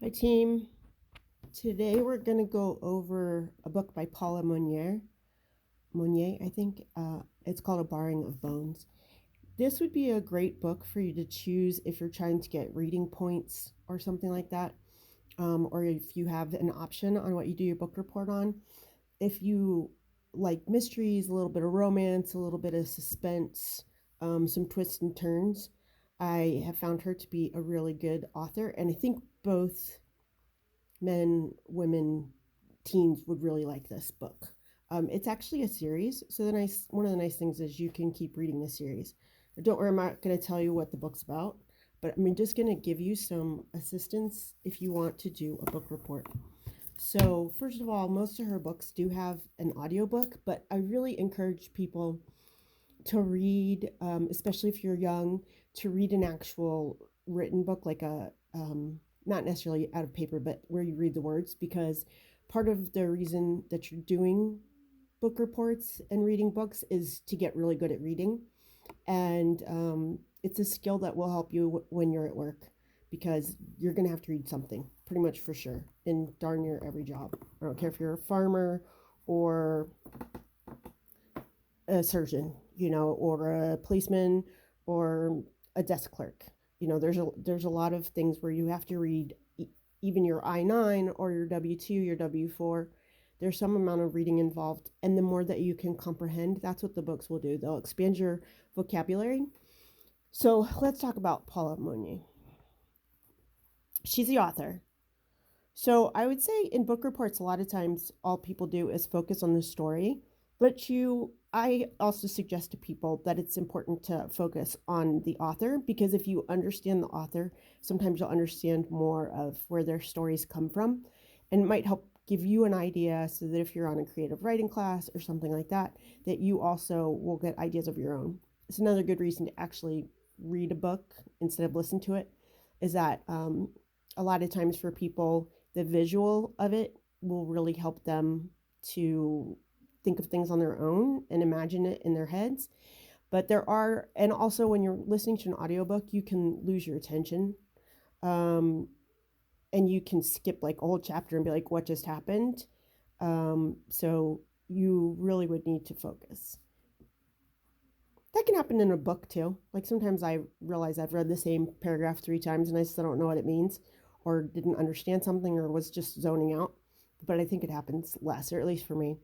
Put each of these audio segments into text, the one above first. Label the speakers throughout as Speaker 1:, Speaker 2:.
Speaker 1: Hi, team. Today we're going to go over a book by Paula Munier. I think. It's called A Barring of Bones. This would be a great book for you to choose if you're trying to get reading points or something like that, or if you have an option on what you do your book report on. If you like mysteries, a little bit of romance, a little bit of suspense, some twists and turns, I have found her to be a really good author, and I think both men, women, teens would really like this book. It's actually a series, so one of the nice things is you can keep reading the series. Don't worry, I'm not going to tell you what the book's about, but I'm just going to give you some assistance if you want to do a book report. So first of all, most of her books do have an audiobook, but I really encourage people to read, especially if you're young, to read an actual written book, like not necessarily out of paper, but where you read the words, because part of the reason that you're doing book reports and reading books is to get really good at reading. And it's a skill that will help you when you're at work, because you're going to have to read something pretty much for sure in darn near every job. I don't care if you're a farmer or a surgeon, or a policeman or a desk clerk. There's a lot of things where you have to read even your I-9 or your W-2, your W-4. There's some amount of reading involved, and the more that you can comprehend, that's what the books will do. They'll expand your vocabulary. So let's talk about Paula Munier. She's the author. So I would say in book reports, a lot of times all people do is focus on the story, but I also suggest to people that it's important to focus on the author, because if you understand the author, sometimes you'll understand more of where their stories come from, and it might help give you an idea so that if you're on a creative writing class or something like that, that you also will get ideas of your own. It's another good reason to actually read a book instead of listen to it, is that a lot of times for people, the visual of it will really help them to think of things on their own and imagine it in their heads. But and also when you're listening to an audiobook, you can lose your attention. And you can skip like a whole chapter and be like, what just happened? So you really would need to focus. That can happen in a book too. Like sometimes I realize I've read the same paragraph 3 times and I still don't know what it means, or didn't understand something, or was just zoning out. But I think it happens less, or at least for me.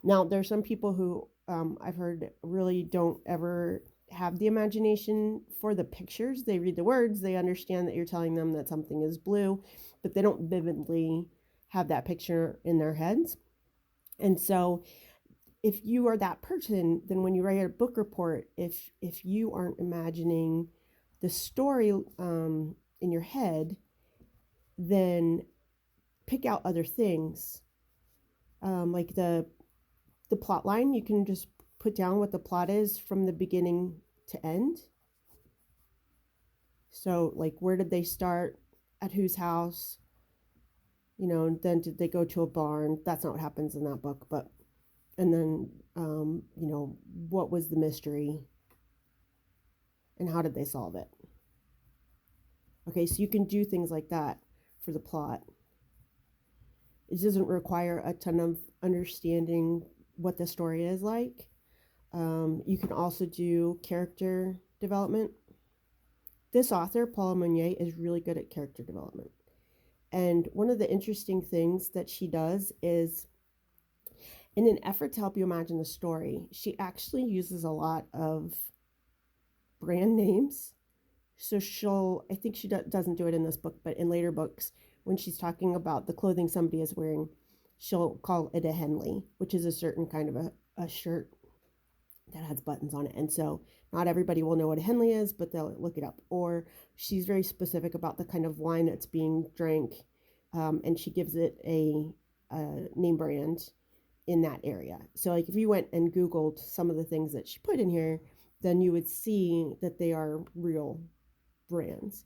Speaker 1: Now, there's some people who I've heard really don't ever have the imagination for the pictures. They read the words, they understand that you're telling them that something is blue, but they don't vividly have that picture in their heads. And so if you are that person, then when you write a book report, if you aren't imagining the story in your head, then pick out other things, like the plot line. You can just put down what the plot is from the beginning to end. So like, where did they start, at whose house, then did they go to a barn? That's not what happens in that book, but and then what was the mystery and how did they solve it? Okay, so you can do things like that for the plot. It doesn't require a ton of understanding what the story is like. You can also do character development. This author, Paula Munier, is really good at character development. And one of the interesting things that she does is, in an effort to help you imagine the story, she actually uses a lot of brand names. So I think she doesn't do it in this book, but in later books, when she's talking about the clothing somebody is wearing, she'll call it a Henley, which is a certain kind of a shirt that has buttons on it. And so not everybody will know what a Henley is, but they'll look it up. Or she's very specific about the kind of wine that's being drank, and she gives it a name brand in that area. So like if you went and Googled some of the things that she put in here, then you would see that they are real brands.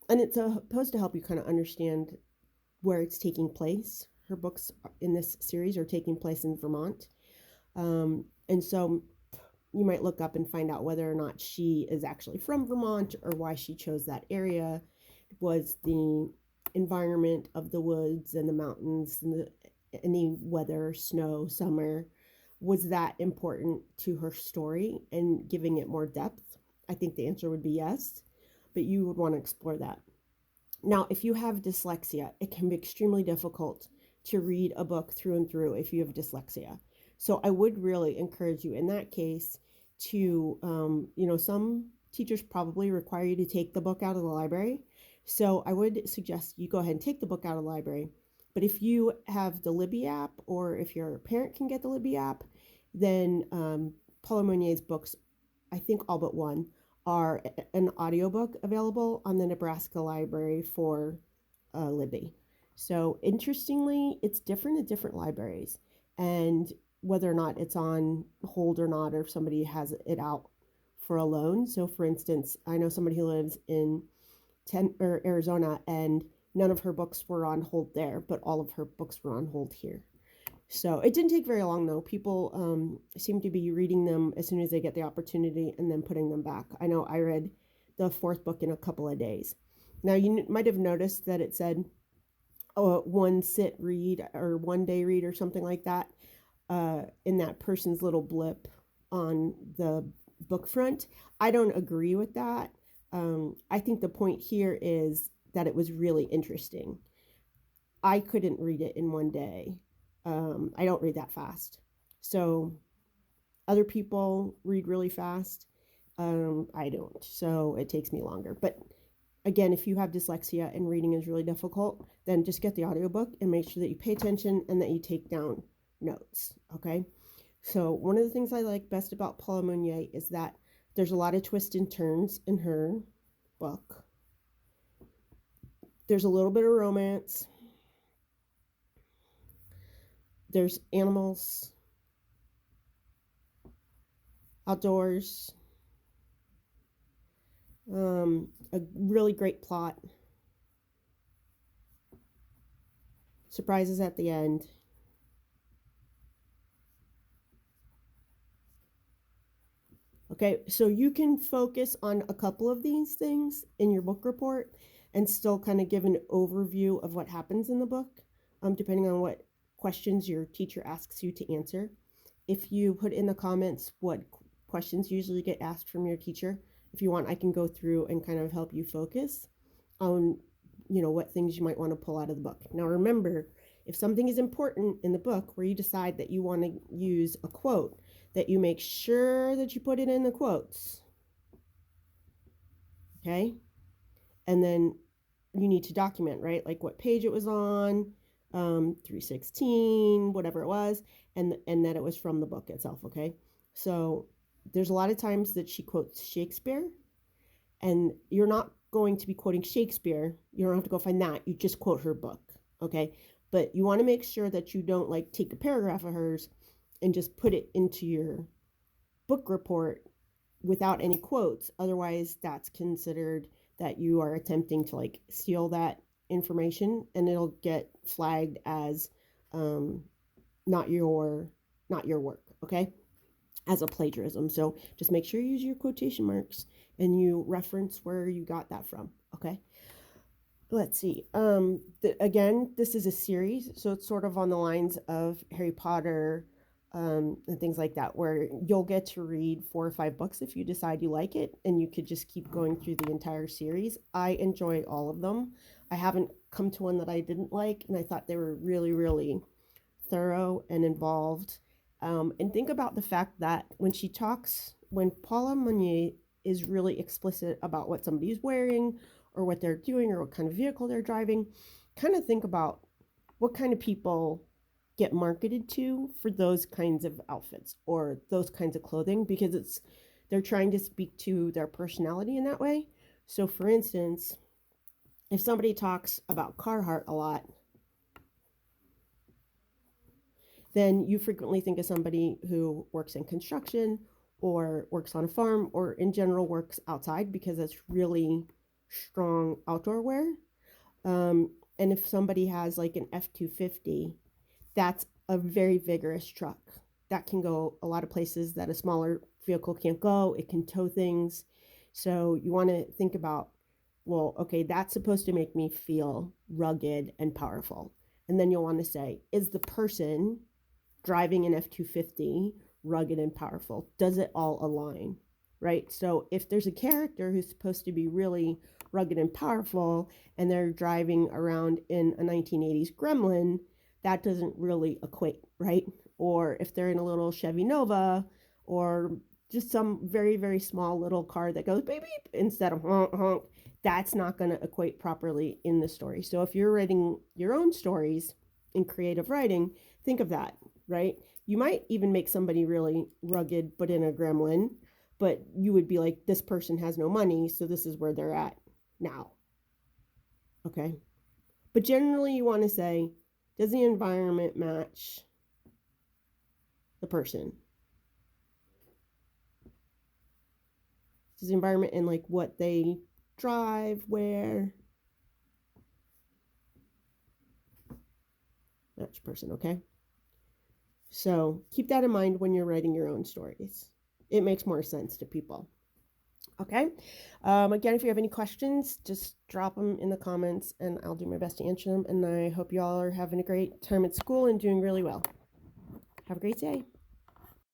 Speaker 1: And it's supposed to help you kind of understand where it's taking place. Her books in this series are taking place in Vermont. And so you might look up and find out whether or not she is actually from Vermont, or why she chose that area. Was the environment of the woods and the mountains and any weather, snow, summer, was that important to her story and giving it more depth? I think the answer would be yes, but you would want to explore that. Now, if you have dyslexia, it can be extremely difficult to read a book through and through if you have dyslexia. So I would really encourage you in that case to, some teachers probably require you to take the book out of the library. So I would suggest you go ahead and take the book out of the library. But if you have the Libby app, or if your parent can get the Libby app, then Paula Munier's books, I think all but one, are an audiobook available on the Nebraska Library for Libby. So interestingly, it's different at different libraries, and whether or not it's on hold or not, or if somebody has it out for a loan. So for instance, I know somebody who lives in Arizona, and none of her books were on hold there, but all of her books were on hold here. So it didn't take very long, though. People seem to be reading them as soon as they get the opportunity and then putting them back. I know I read the fourth book in a couple of days. Now, you might have noticed that it said one sit read or one day read or something like that in that person's little blip on the book front. I don't agree with that. I think the point here is that it was really interesting. I couldn't read it in one day. I don't read that fast. So other people read really fast. I don't. So it takes me longer. But again, if you have dyslexia and reading is really difficult, then just get the audiobook and make sure that you pay attention and that you take down notes. Okay. So one of the things I like best about Paula Munier is that there's a lot of twists and turns in her book. There's a little bit of romance. There's animals, outdoors, a really great plot, surprises at the end. Okay, so you can focus on a couple of these things in your book report and still kind of give an overview of what happens in the book, depending on what questions your teacher asks you to answer. If you put in the comments what questions usually get asked from your teacher, if you want, I can go through and kind of help you focus on, what things you might want to pull out of the book. Now, remember, if something is important in the book where you decide that you want to use a quote, that you make sure that you put it in the quotes. Okay? And then you need to document, right? Like what page it was on, 316, whatever it was, and that it was from the book itself, okay? So there's a lot of times that she quotes Shakespeare, and you're not going to be quoting Shakespeare. You don't have to go find that. You just quote her book, okay? But you want to make sure that you don't like take a paragraph of hers and just put it into your book report without any quotes. Otherwise, that's considered that you are attempting to like steal that information, and it'll get flagged as not your work, okay? As a plagiarism. So just make sure you use your quotation marks and you reference where you got that from, okay? Let's see. Again, this is a series, so it's sort of on the lines of Harry Potter, and things like that, where you'll get to read 4 or 5 books if you decide you like it, and you could just keep going through the entire series. I enjoy all of them. I haven't come to one that I didn't like, and I thought they were really, really thorough and involved. And think about the fact that when Paula Munier is really explicit about what somebody is wearing or what they're doing or what kind of vehicle they're driving, kind of think about what kind of people get marketed to for those kinds of outfits or those kinds of clothing, because they're trying to speak to their personality in that way. So for instance, if somebody talks about Carhartt a lot, then you frequently think of somebody who works in construction or works on a farm or in general works outside, because it's really strong outdoor wear. And if somebody has like an F-250, that's a very vigorous truck that can go a lot of places that a smaller vehicle can't go. It can tow things. So you want to think about Well, okay, that's supposed to make me feel rugged and powerful. And then you'll want to say, is the person driving an F-250 rugged and powerful? Does it all align? Right? So if there's a character who's supposed to be really rugged and powerful and they're driving around in a 1980s Gremlin, that doesn't really equate, right? Or if they're in a little Chevy Nova or just some very, very small little car that goes beep, beep instead of honk, honk, that's not going to equate properly in the story. So if you're writing your own stories in creative writing, think of that, right? You might even make somebody really rugged, but in a Gremlin, but you would be like, this person has no money, so this is where they're at now. Okay. But generally, you want to say, does the environment match the person? Does the environment and like what they drive, where match person, okay? So keep that in mind when you're writing your own stories. It makes more sense to people. Okay. Again, if you have any questions, just drop them in the comments and I'll do my best to answer them. And I hope you all are having a great time at school and doing really well. Have a great day.